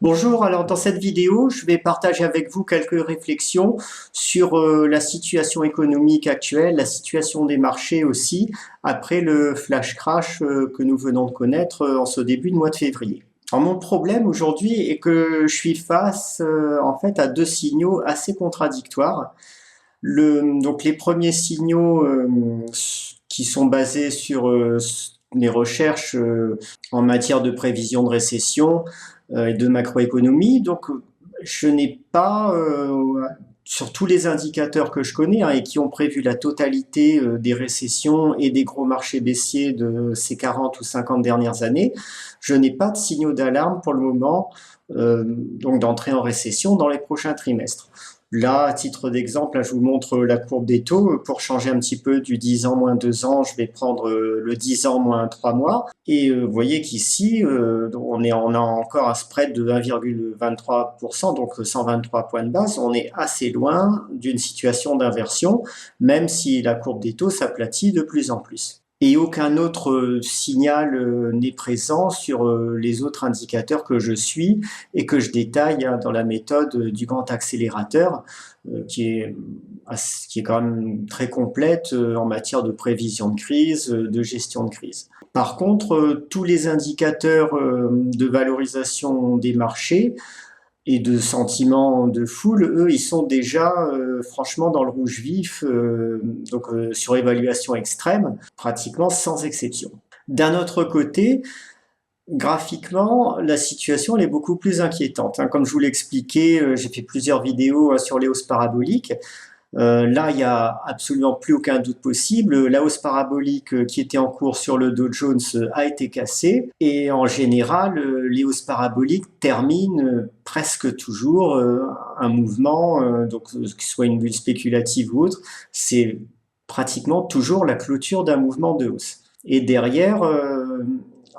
Bonjour, alors dans cette vidéo, je vais partager avec vous quelques réflexions sur la situation économique actuelle, la situation des marchés aussi, après le flash crash que nous venons de connaître en ce début de mois de février. Alors mon problème aujourd'hui est que je suis face en fait à deux signaux assez contradictoires. Donc les premiers signaux qui sont basés sur les recherches en matière de prévision de récession et de macroéconomie. Donc je n'ai pas, sur tous les indicateurs que je connais et qui ont prévu la totalité des récessions et des gros marchés baissiers de ces 40 ou 50 dernières années, je n'ai pas de signaux d'alarme pour le moment donc d'entrer en récession dans les prochains trimestres. Là, à titre d'exemple, je vous montre la courbe des taux. Pour changer un petit peu du 10 ans moins 2 ans, je vais prendre le 10 ans moins 3 mois. Et vous voyez qu'ici, on a encore un spread de 1,23%, donc 123 points de base. On est assez loin d'une situation d'inversion, même si la courbe des taux s'aplatit de plus en plus. Et aucun autre signal n'est présent sur les autres indicateurs que je suis et que je détaille dans la méthode du grand accélérateur, qui est quand même très complète en matière de prévision de crise, de gestion de crise. Par contre, tous les indicateurs de valorisation des marchés et de sentiments de foule, eux, ils sont déjà franchement dans le rouge vif, donc sur évaluation extrême, pratiquement sans exception. D'un autre côté, graphiquement, la situation elle est beaucoup plus inquiétante. Comme je vous l'ai expliqué, j'ai fait plusieurs vidéos sur les hausses paraboliques. Là, il n'y a absolument plus aucun doute possible. La hausse parabolique qui était en cours sur le Dow Jones a été cassée. Et en général, les hausses paraboliques terminent presque toujours un mouvement, donc que ce soit une bulle spéculative ou autre, c'est pratiquement toujours la clôture d'un mouvement de hausse. Et derrière,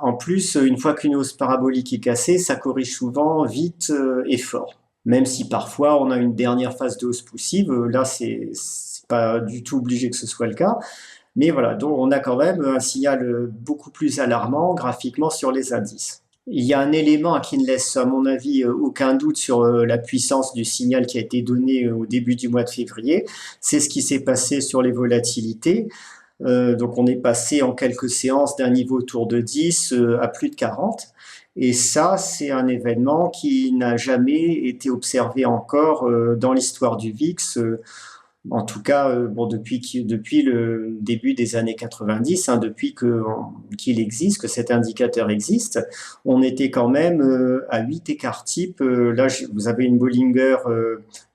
en plus, une fois qu'une hausse parabolique est cassée, ça corrige souvent vite et fort. Même si parfois on a une dernière phase de hausse poussive, là c'est pas du tout obligé que ce soit le cas. Mais voilà, donc on a quand même un signal beaucoup plus alarmant graphiquement sur les indices. Il y a un élément qui ne laisse, à mon avis, aucun doute sur la puissance du signal qui a été donné au début du mois de février. C'est ce qui s'est passé sur les volatilités. Donc on est passé en quelques séances d'un niveau autour de 10 à plus de 40. Et ça, c'est un événement qui n'a jamais été observé encore dans l'histoire du VIX, en tout cas bon, depuis le début des années 90, depuis qu'il existe, que cet indicateur existe. On était quand même à 8 écarts types. Là, vous avez une Bollinger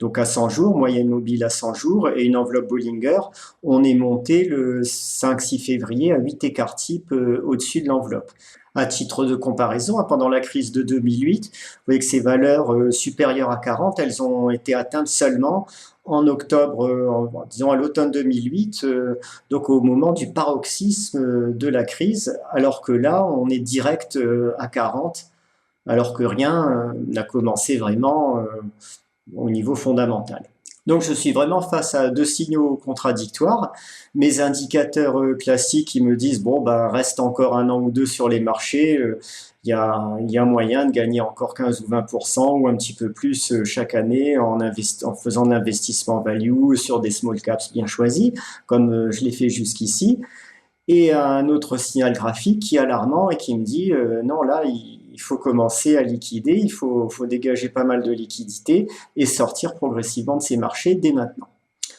donc à 100 jours, moyenne mobile à 100 jours, et une enveloppe Bollinger. On est monté le 5-6 février à 8 écarts types au-dessus de l'enveloppe. À titre de comparaison, pendant la crise de 2008, vous voyez que ces valeurs supérieures à 40, elles ont été atteintes seulement en octobre, disons à l'automne 2008, donc au moment du paroxysme de la crise, alors que là, on est direct à 40, alors que rien n'a commencé vraiment au niveau fondamental. Donc je suis vraiment face à deux signaux contradictoires. Mes indicateurs classiques qui me disent bon bah reste encore un an ou deux sur les marchés, il y a moyen de gagner encore 15 ou 20% ou un petit peu plus chaque année en faisant de l'investissement value sur des small caps bien choisis, comme je l'ai fait jusqu'ici. Et un autre signal graphique qui est alarmant et qui me dit non là il faut commencer à liquider, il faut dégager pas mal de liquidités et sortir progressivement de ces marchés dès maintenant.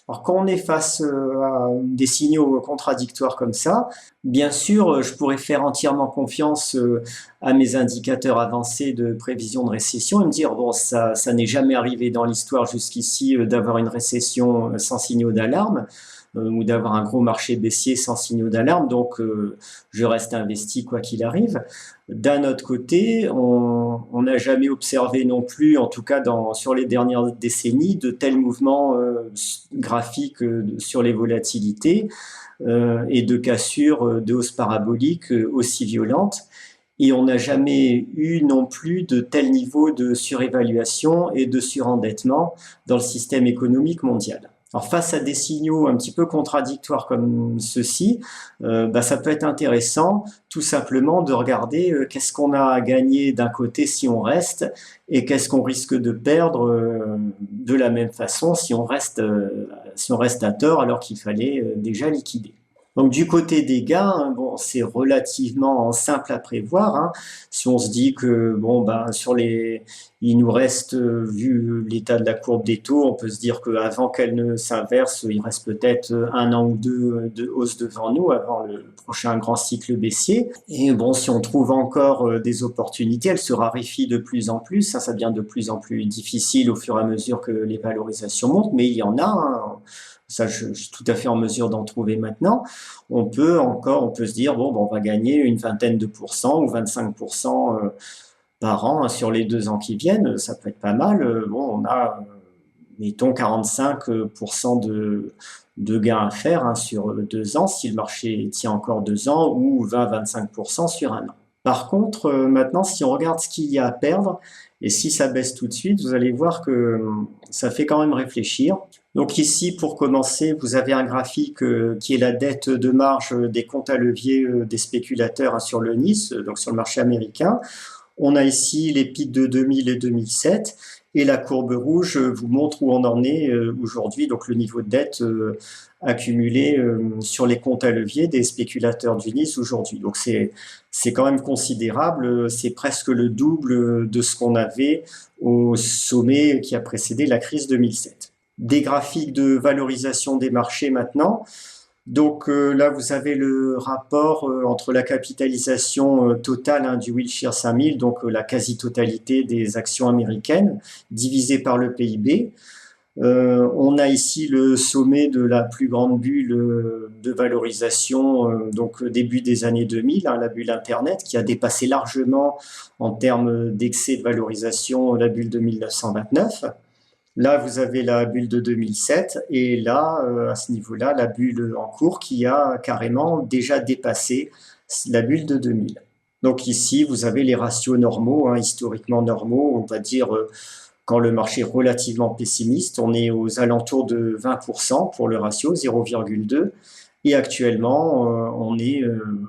Alors quand on est face à des signaux contradictoires comme ça, bien sûr je pourrais faire entièrement confiance à mes indicateurs avancés de prévision de récession et me dire bon ça n'est jamais arrivé dans l'histoire jusqu'ici d'avoir une récession sans signaux d'alarme. Ou d'avoir un gros marché baissier sans signaux d'alarme, donc je reste investi quoi qu'il arrive. D'un autre côté, on n'a jamais observé non plus, en tout cas sur les dernières décennies, de tels mouvements graphiques sur les volatilités et de cassures de hausse parabolique aussi violentes. Et on n'a jamais eu non plus de tel niveau de surévaluation et de surendettement dans le système économique mondial. Alors face à des signaux un petit peu contradictoires comme ceux-ci, ça peut être intéressant tout simplement de regarder qu'est-ce qu'on a à gagner d'un côté si on reste et qu'est-ce qu'on risque de perdre de la même façon si on reste à tort alors qu'il fallait déjà liquider. Donc du côté des gains, bon, c'est relativement simple à prévoir, hein. Si on se dit que il nous reste, vu l'état de la courbe des taux, on peut se dire qu'avant qu'elle ne s'inverse, il reste peut-être un an ou deux de hausse devant nous, avant le prochain grand cycle baissier. Et bon, si on trouve encore des opportunités, elles se raréfient de plus en plus, ça devient de plus en plus difficile au fur et à mesure que les valorisations montent, mais il y en a, hein. Ça, je suis tout à fait en mesure d'en trouver maintenant. On peut se dire, on va gagner une vingtaine de pourcents ou 25% par an, hein, sur les 2 ans qui viennent. Ça peut être pas mal. On a, mettons, 45% de gains à faire, hein, sur 2 ans, si le marché tient encore 2 ans, ou 20-25% sur un an. Par contre, maintenant, si on regarde ce qu'il y a à perdre, et si ça baisse tout de suite, vous allez voir que ça fait quand même réfléchir. Donc ici, pour commencer, vous avez un graphique qui est la dette de marge des comptes à levier des spéculateurs, hein, sur le Nice, donc sur le marché américain. On a ici les pics de 2000 et 2007, et la courbe rouge vous montre où on en est aujourd'hui, donc le niveau de dette accumulé sur les comptes à levier des spéculateurs du Nice aujourd'hui. Donc c'est quand même considérable, c'est presque le double de ce qu'on avait au sommet qui a précédé la crise 2007. Des graphiques de valorisation des marchés maintenant. Donc là, vous avez le rapport entre la capitalisation totale, hein, du Wilshire 5000, donc la quasi-totalité des actions américaines, divisé par le PIB. On a ici le sommet de la plus grande bulle de valorisation, donc début des années 2000, hein, la bulle Internet, qui a dépassé largement en termes d'excès de valorisation la bulle de 1929. Là, vous avez la bulle de 2007 et là, à ce niveau-là, la bulle en cours qui a carrément déjà dépassé la bulle de 2000. Donc ici, vous avez les ratios normaux, hein, historiquement normaux, on va dire quand le marché est relativement pessimiste, on est aux alentours de 20% pour le ratio, 0,2. Et actuellement, on est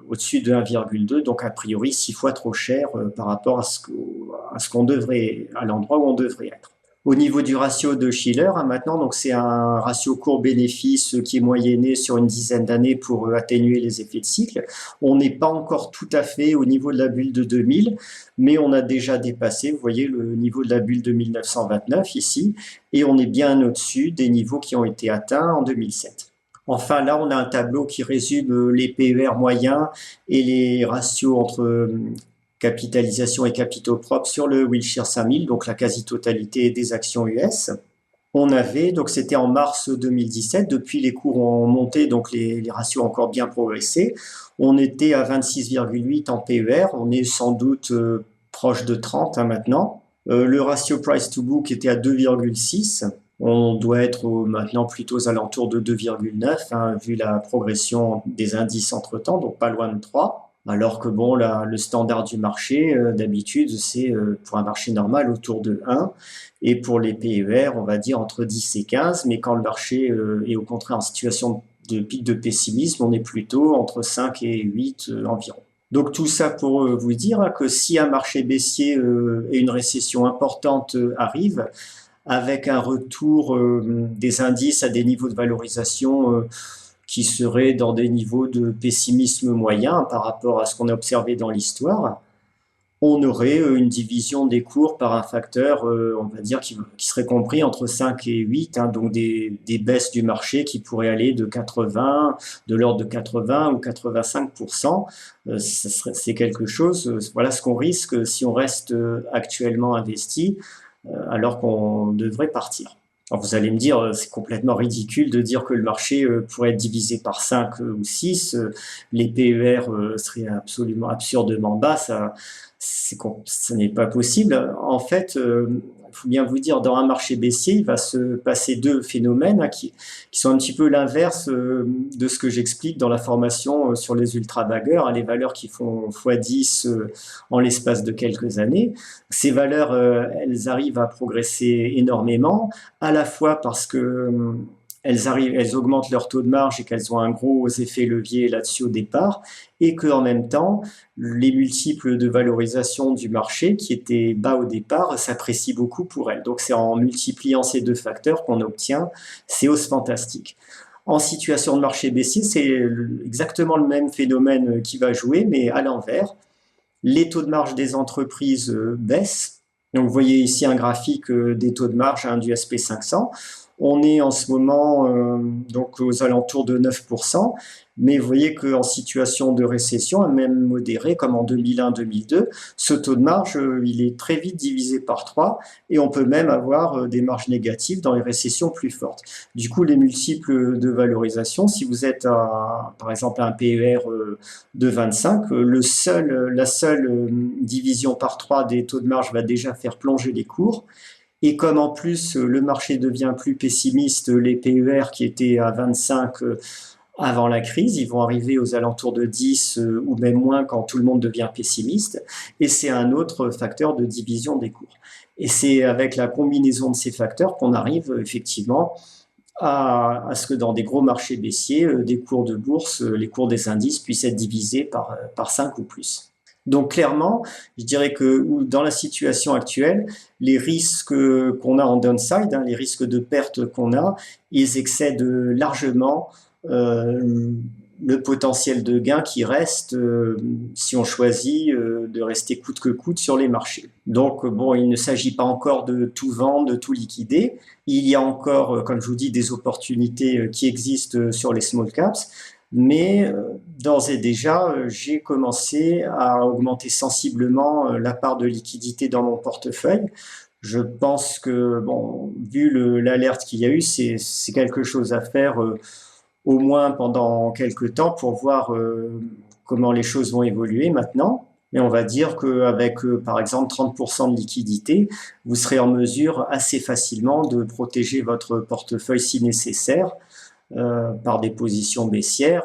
au-dessus de 1,2, donc a priori 6 fois trop cher par rapport à ce qu'on devrait, à l'endroit où on devrait être. Au niveau du ratio de Shiller, hein, maintenant, donc c'est un ratio court-bénéfice qui est moyenné sur une dizaine d'années pour atténuer les effets de cycle. On n'est pas encore tout à fait au niveau de la bulle de 2000, mais on a déjà dépassé, vous voyez, le niveau de la bulle de 1929 ici, et on est bien au-dessus des niveaux qui ont été atteints en 2007. Enfin, là, on a un tableau qui résume les PER moyens et les ratios entre capitalisation et capitaux propres sur le Wilshire 5000, donc la quasi-totalité des actions US. On avait, donc c'était en mars 2017, depuis les cours ont monté, donc les ratios ont encore bien progressé. On était à 26,8 en PER, on est sans doute proche de 30, hein, maintenant. Le ratio price to book était à 2,6. On doit être maintenant plutôt aux alentours de 2,9, hein, vu la progression des indices entre-temps, donc pas loin de 3. Alors que bon, le standard du marché, d'habitude, c'est pour un marché normal autour de 1. Et pour les PER, on va dire entre 10 et 15. Mais quand le marché est au contraire en situation de pic de pessimisme, on est plutôt entre 5 et 8 environ. Donc tout ça pour vous dire, hein, que si un marché baissier et une récession importante arrivent, avec un retour des indices à des niveaux de valorisation qui seraient dans des niveaux de pessimisme moyen par rapport à ce qu'on a observé dans l'histoire, on aurait une division des cours par un facteur, on va dire, qui serait compris entre 5 et 8, hein, donc des baisses du marché qui pourraient aller de 80, de l'ordre de 80 ou 85%. C'est quelque chose, voilà ce qu'on risque si on reste actuellement investi, alors qu'on devrait partir. Alors vous allez me dire, c'est complètement ridicule de dire que le marché pourrait être divisé par 5 ou 6, les PER seraient absolument absurdement bas, ça n'est pas possible. En fait, il faut bien vous dire, dans un marché baissier, il va se passer deux phénomènes, hein, qui sont un petit peu l'inverse de ce que j'explique dans la formation sur les ultra-bagueurs, hein, les valeurs qui font x10 en l'espace de quelques années. Ces valeurs, elles arrivent à progresser énormément, à la fois parce que elles augmentent leur taux de marge et qu'elles ont un gros effet levier là-dessus au départ, et qu'en même temps, les multiples de valorisation du marché, qui étaient bas au départ, s'apprécient beaucoup pour elles. Donc c'est en multipliant ces deux facteurs qu'on obtient ces hausses fantastiques. En situation de marché baissier, c'est exactement le même phénomène qui va jouer, mais à l'envers. Les taux de marge des entreprises baissent. Donc vous voyez ici un graphique des taux de marge du SP500. On est en ce moment donc aux alentours de 9%, mais vous voyez qu'en situation de récession, même modérée, comme en 2001-2002, ce taux de marge, il est très vite divisé par 3 et on peut même avoir des marges négatives dans les récessions plus fortes. Du coup, les multiples de valorisation, si vous êtes par exemple un PER de 25, la seule division par 3 des taux de marge va déjà faire plonger les cours. Et comme en plus le marché devient plus pessimiste, les PER qui étaient à 25 avant la crise, ils vont arriver aux alentours de 10 ou même moins quand tout le monde devient pessimiste. Et c'est un autre facteur de division des cours. Et c'est avec la combinaison de ces facteurs qu'on arrive effectivement à ce que dans des gros marchés baissiers, des cours de bourse, les cours des indices puissent être divisés par 5 ou plus. Donc clairement, je dirais que dans la situation actuelle, les risques qu'on a en downside, les risques de perte qu'on a, ils excèdent largement le potentiel de gain qui reste si on choisit de rester coûte que coûte sur les marchés. Donc bon, il ne s'agit pas encore de tout vendre, de tout liquider. Il y a encore, comme je vous dis, des opportunités qui existent sur les small caps. Mais d'ores et déjà, j'ai commencé à augmenter sensiblement la part de liquidité dans mon portefeuille. Je pense que, bon, vu l'alerte qu'il y a eu, c'est quelque chose à faire au moins pendant quelques temps pour voir comment les choses vont évoluer maintenant. Mais on va dire qu'avec, par exemple, 30% de liquidité, vous serez en mesure assez facilement de protéger votre portefeuille si nécessaire par des positions baissières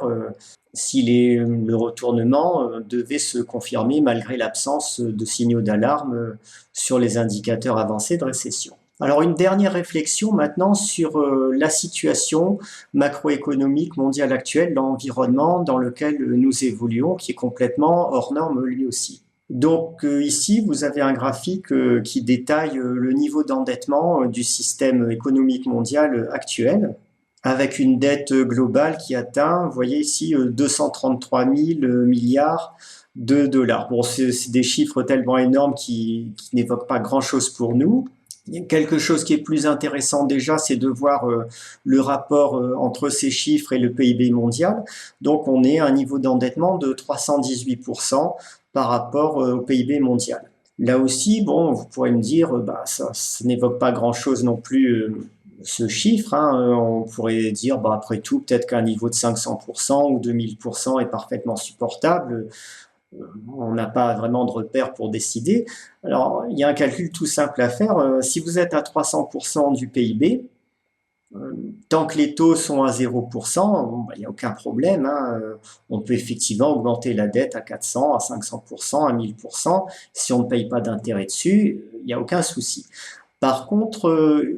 si le retournement devait se confirmer malgré l'absence de signaux d'alarme sur les indicateurs avancés de récession. Alors une dernière réflexion maintenant sur la situation macroéconomique mondiale actuelle, l'environnement dans lequel nous évoluons, qui est complètement hors norme lui aussi. Donc ici, vous avez un graphique qui détaille le niveau d'endettement du système économique mondial actuel, avec une dette globale qui atteint, vous voyez ici, 233 000 milliards de dollars. Bon, c'est des chiffres tellement énormes qui n'évoquent pas grand-chose pour nous. Quelque chose qui est plus intéressant déjà, c'est de voir le rapport entre ces chiffres et le PIB mondial. Donc, on est à un niveau d'endettement de 318% par rapport au PIB mondial. Là aussi, bon, vous pourrez me dire, ça n'évoque pas grand-chose non plus ce chiffre. On pourrait dire, après tout, peut-être qu'un niveau de 500% ou 2000% est parfaitement supportable. On n'a pas vraiment de repères pour décider. Alors, il y a un calcul tout simple à faire. Si vous êtes à 300% du PIB, tant que les taux sont à 0%, il n'y a aucun problème. On peut effectivement augmenter la dette à 400, à 500%, à 1000%. Si on ne paye pas d'intérêt dessus, il n'y a aucun souci. Par contre,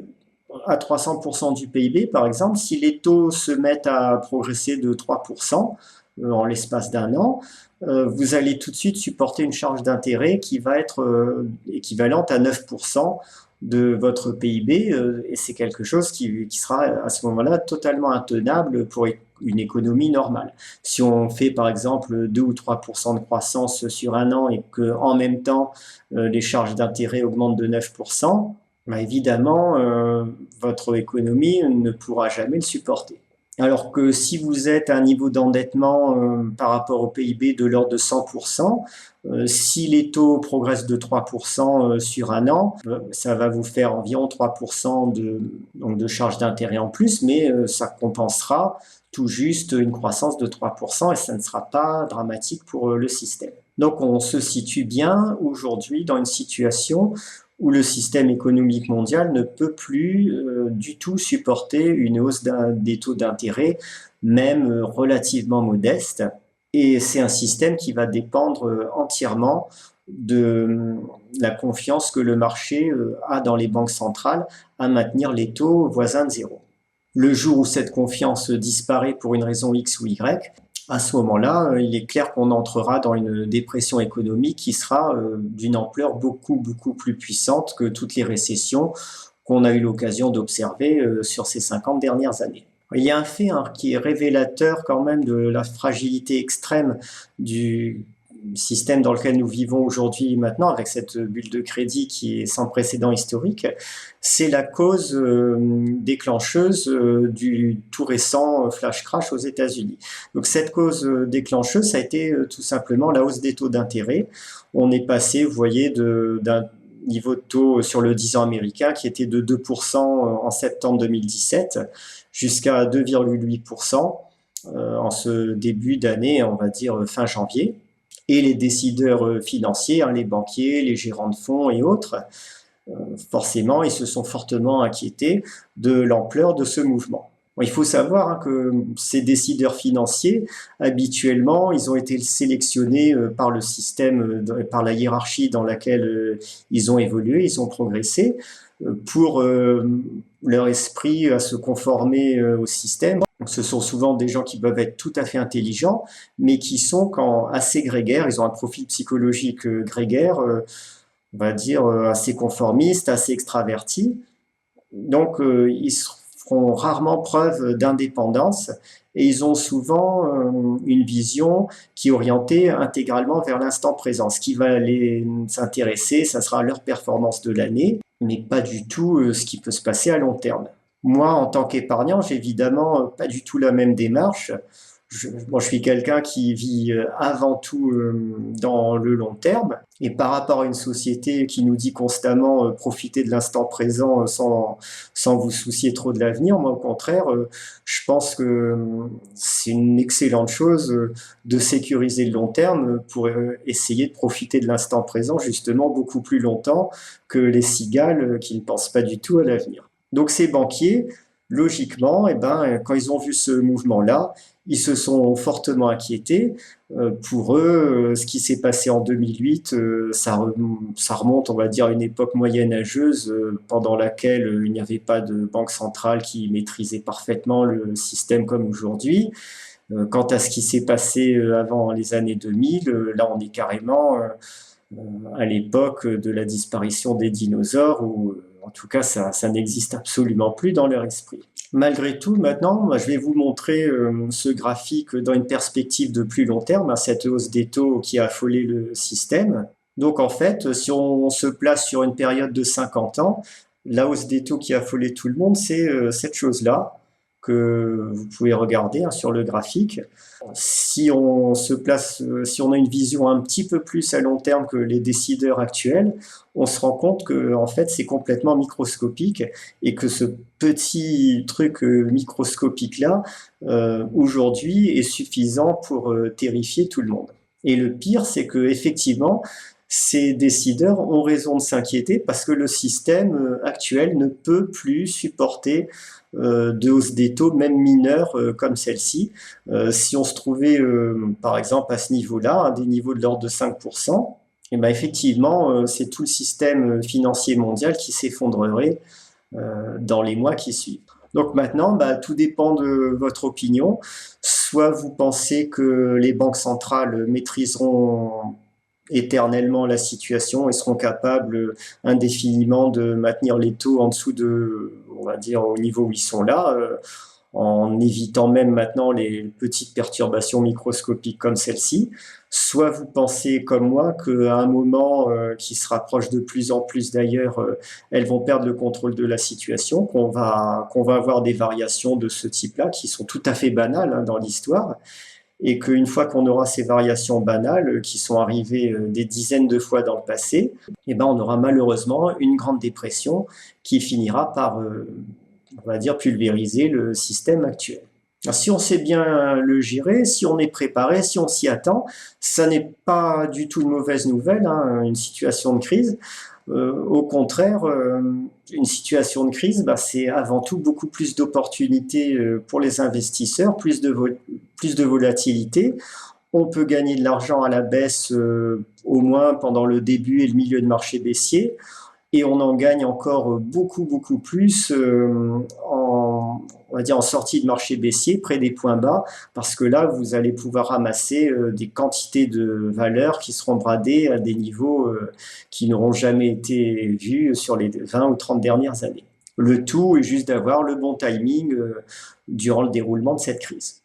à 300% du PIB, par exemple, si les taux se mettent à progresser de 3% en l'espace d'un an, vous allez tout de suite supporter une charge d'intérêt qui va être équivalente à 9% de votre PIB, et c'est quelque chose qui sera à ce moment-là totalement intenable pour une économie normale. Si on fait par exemple 2 ou 3% de croissance sur un an et qu'en même temps les charges d'intérêt augmentent de 9%, évidemment, votre économie ne pourra jamais le supporter. Alors que si vous êtes à un niveau d'endettement par rapport au PIB de l'ordre de 100%, si les taux progressent de 3% sur un an, ça va vous faire environ 3% de charges d'intérêt en plus, mais ça compensera tout juste une croissance de 3% et ça ne sera pas dramatique pour le système. Donc on se situe bien aujourd'hui dans une situation où le système économique mondial ne peut plus du tout supporter une hausse des taux d'intérêt, même relativement modeste. Et c'est un système qui va dépendre entièrement de la confiance que le marché a dans les banques centrales à maintenir les taux voisins de zéro. Le jour où cette confiance disparaît pour une raison X ou Y, à ce moment-là, il est clair qu'on entrera dans une dépression économique qui sera d'une ampleur beaucoup plus puissante que toutes les récessions qu'on a eu l'occasion d'observer sur ces 50 dernières années. Il y a un fait qui est révélateur quand même de la fragilité extrême du système dans lequel nous vivons aujourd'hui maintenant, avec cette bulle de crédit qui est sans précédent historique, c'est la cause déclencheuse du tout récent flash crash aux États-Unis. Donc cette cause déclencheuse, ça a été tout simplement la hausse des taux d'intérêt. On est passé, vous voyez, d'un niveau de taux sur le 10 ans américain qui était de 2% en septembre 2017 jusqu'à 2,8% en ce début d'année, on va dire fin janvier. Et les décideurs financiers, les banquiers, les gérants de fonds et autres, forcément, ils se sont fortement inquiétés de l'ampleur de ce mouvement. Il faut savoir que ces décideurs financiers, habituellement, ils ont été sélectionnés par le système, par la hiérarchie dans laquelle ils ont évolué, ils ont progressé, pour leur esprit à se conformer au système. Ce sont souvent des gens qui peuvent être tout à fait intelligents, mais qui sont assez grégaires, ils ont un profil psychologique grégaire, on va dire assez conformiste, assez extraverti. Donc ils feront rarement preuve d'indépendance et ils ont souvent une vision qui est orientée intégralement vers l'instant présent. Ce qui va les intéresser, ça sera leur performance de l'année, mais pas du tout ce qui peut se passer à long terme. Moi, en tant qu'épargnant, j'ai évidemment pas du tout la même démarche. Je suis quelqu'un qui vit avant tout dans le long terme. Et par rapport à une société qui nous dit constamment profiter de l'instant présent sans vous soucier trop de l'avenir, moi au contraire, je pense que c'est une excellente chose de sécuriser le long terme pour essayer de profiter de l'instant présent justement beaucoup plus longtemps que les cigales qui ne pensent pas du tout à l'avenir. Donc ces banquiers, logiquement, quand ils ont vu ce mouvement-là, ils se sont fortement inquiétés. Pour eux, ce qui s'est passé en 2008, ça remonte, on va dire, à une époque moyenâgeuse pendant laquelle il n'y avait pas de banque centrale qui maîtrisait parfaitement le système comme aujourd'hui. Quant à ce qui s'est passé avant les années 2000, là on est carrément à l'époque de la disparition des dinosaures, où en tout cas ça n'existe absolument plus dans leur esprit. Malgré tout, maintenant, je vais vous montrer ce graphique dans une perspective de plus long terme, cette hausse des taux qui a affolé le système. Donc en fait, si on se place sur une période de 50 ans, la hausse des taux qui a affolé tout le monde, c'est cette chose-là que vous pouvez regarder sur le graphique. Si on se place, si on a une vision un petit peu plus à long terme que les décideurs actuels, on se rend compte que en fait c'est complètement microscopique et que ce petit truc microscopique là aujourd'hui est suffisant pour terrifier tout le monde. Et le pire, c'est que effectivement ces décideurs ont raison de s'inquiéter parce que le système actuel ne peut plus supporter de hausse des taux, même mineure comme celle-ci. Si on se trouvait, par exemple, à ce niveau-là, à des niveaux de l'ordre de 5%, et ben effectivement, c'est tout le système financier mondial qui s'effondrerait dans les mois qui suivent. Donc maintenant, tout dépend de votre opinion. Soit vous pensez que les banques centrales maîtriseront éternellement la situation et seront capables indéfiniment de maintenir les taux en dessous de, on va dire, au niveau où ils sont là, en évitant même maintenant les petites perturbations microscopiques comme celle-ci. Soit vous pensez comme moi qu'à un moment qui se rapproche de plus en plus d'ailleurs, elles vont perdre le contrôle de la situation, qu'on va avoir des variations de ce type-là qui sont tout à fait banales dans l'histoire, et qu'une fois qu'on aura ces variations banales qui sont arrivées des dizaines de fois dans le passé, on aura malheureusement une grande dépression qui finira par, on va dire, pulvériser le système actuel. Alors, si on sait bien le gérer, si on est préparé, si on s'y attend, ça n'est pas du tout une mauvaise nouvelle, une situation de crise. Au contraire, une situation de crise, c'est avant tout beaucoup plus d'opportunités pour les investisseurs, plus de volatilité. On peut gagner de l'argent à la baisse au moins pendant le début et le milieu de marché baissier. Et on en gagne encore beaucoup plus on va dire en sortie de marché baissier, près des points bas, parce que là, vous allez pouvoir ramasser des quantités de valeurs qui seront bradées à des niveaux qui n'auront jamais été vus sur les 20 ou 30 dernières années. Le tout est juste d'avoir le bon timing durant le déroulement de cette crise.